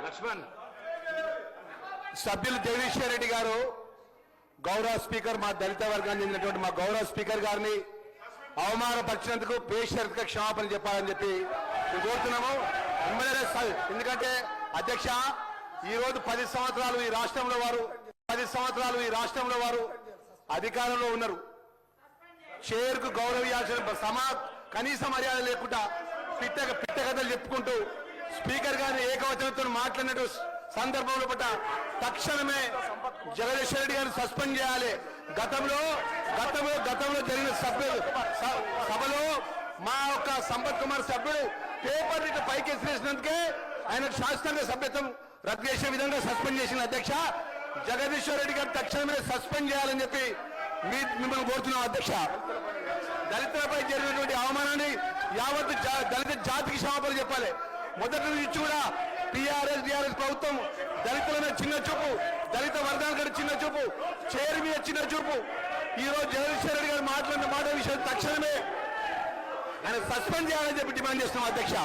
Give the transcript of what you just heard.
లక్ష్మణ్ సభ్యులు జగదీశ్వర్ రెడ్డి గారు గౌరవ స్పీకర్ మా దళిత వర్గానికి చెందినటువంటి మా గౌరవ స్పీకర్ గారిని అవమానపరిచినందుకు బేషరతుగా క్షమాపణ చెప్పాలని చెప్పి కోరుతున్నాము. ఎందుకంటే అధ్యక్ష ఈరోజు 10 సంవత్సరాలు ఈ రాష్ట్రంలో వారు అధికారంలో ఉన్నారు. చైర్కు గౌరవించాల్సిన కనీస మర్యాద లేకుండా పిట్ట కథలు చెప్పుకుంటూ స్పీకర్ గారిని ఏకవచనంతో మాట్లాడినట్టు సందర్భంలో పట్ల తక్షణమే జగదీశ్వర్ రెడ్డి గారిని సస్పెండ్ చేయాలి. గతంలో జరిగిన సభలో మా యొక్క సంపత్ కుమార్ సభ్యుడు పేపర్ ఇట్లా పైకి ఎసిరేసినందుకే ఆయనకు శాశ్వతంగా సభ్యత్వం రద్దు చేసే విధంగా సస్పెండ్ చేసిన అధ్యక్ష జగదీశ్వర్ రెడ్డి గారు తక్షణమే సస్పెండ్ చేయాలని చెప్పి మిమ్మల్ని కోరుతున్నాం అధ్యక్ష. దళితులపై జరిగినటువంటి అవమానాన్ని యావత్ దళిత జాతికి క్షమాపణ చెప్పాలి. మొదటి నుంచి కూడా టీఆర్ఎస్ ప్రభుత్వం దళితుల మీద చిన్న చూపు, దళిత వర్గాల చిన్న చూపు, చైర్ మీద చిన్న చూపు. ఈ రోజు జగదీశ్వర్ రెడ్డి గారు మాట్లాడిన మాట విషయం తక్షణమే ఆయన సస్పెండ్ చేయాలని చెప్పి డిమాండ్ చేస్తున్నాం అధ్యక్ష.